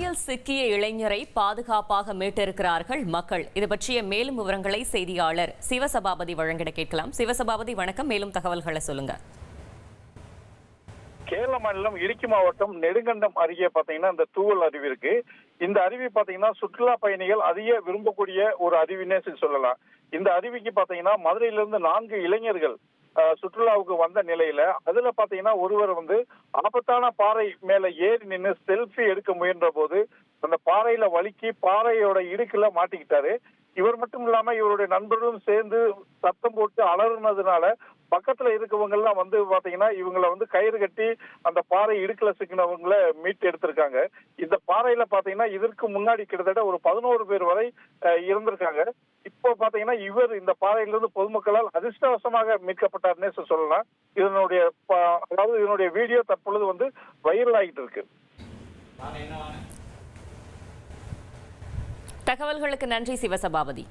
பாறையில் சிக்கிய இளைஞரை பாதுகாப்பாக மீட்டிருக்கிறார்கள் மக்கள். இது பற்றிய மேலும் விவரங்களை செய்தியாளர் சிவசபாபதி வழங்கிட கேட்கலாம். சிவசபாபதி வணக்கம், மேலும் தகவல்களை சொல்லுங்க. கேரள மாநிலம் இடுக்கி மாவட்டம் நெடுங்கண்டம் அருகே பாத்தீங்கன்னா இந்த தூவல் அருவி இருக்கு. இந்த அருவி பாத்தீங்கன்னா சுற்றுலா பயணிகள் அதிக விரும்பக்கூடிய ஒரு அருவினே சொல்லலாம். இந்த அருவிக்கு பாத்தீங்கன்னா மதுரையிலிருந்து 4 இளைஞர்கள் சுற்றுலாவுக்கு வந்த நிலையில அதுல பாத்தீங்கன்னா ஒருவர் ஆபத்தான பாறை மேல ஏறி நின்று செல்ஃபி எடுக்க முயன்ற போது அந்த பாறையில வழுக்கி பாறையோட இடுக்குல மாட்டிக்கிட்டாரு. இவர் மட்டும் இல்லாம இவருடைய நண்பர்களும் சேர்ந்து சத்தம் போட்டு அலறுனதுனால பக்கத்துல இருக்கவங்க எல்லாம் பாத்தீங்கன்னா இவங்களை கயிறு கட்டி அந்த பாறை இடுக்குல சிக்கினவங்களை மீட்டு எடுத்திருக்காங்க. இந்த பாறையில பாத்தீங்கன்னா இதற்கு முன்னாடி கிட்டத்தட்ட ஒரு 11 பேர் வரை இருந்திருக்காங்க. இப்போ பாத்தீங்கன்னா இவர் இந்த பாறையிலிருந்து பொதுமக்களால் அதிர்ஷ்டவசமாக மீட்கப்பட்டார்னே சொல்லலாம். இதனுடைய வீடியோ தற்பொழுது வைரல் ஆகிட்டு இருக்கு. தகவல்களுக்கு நன்றி சிவசபாபதி.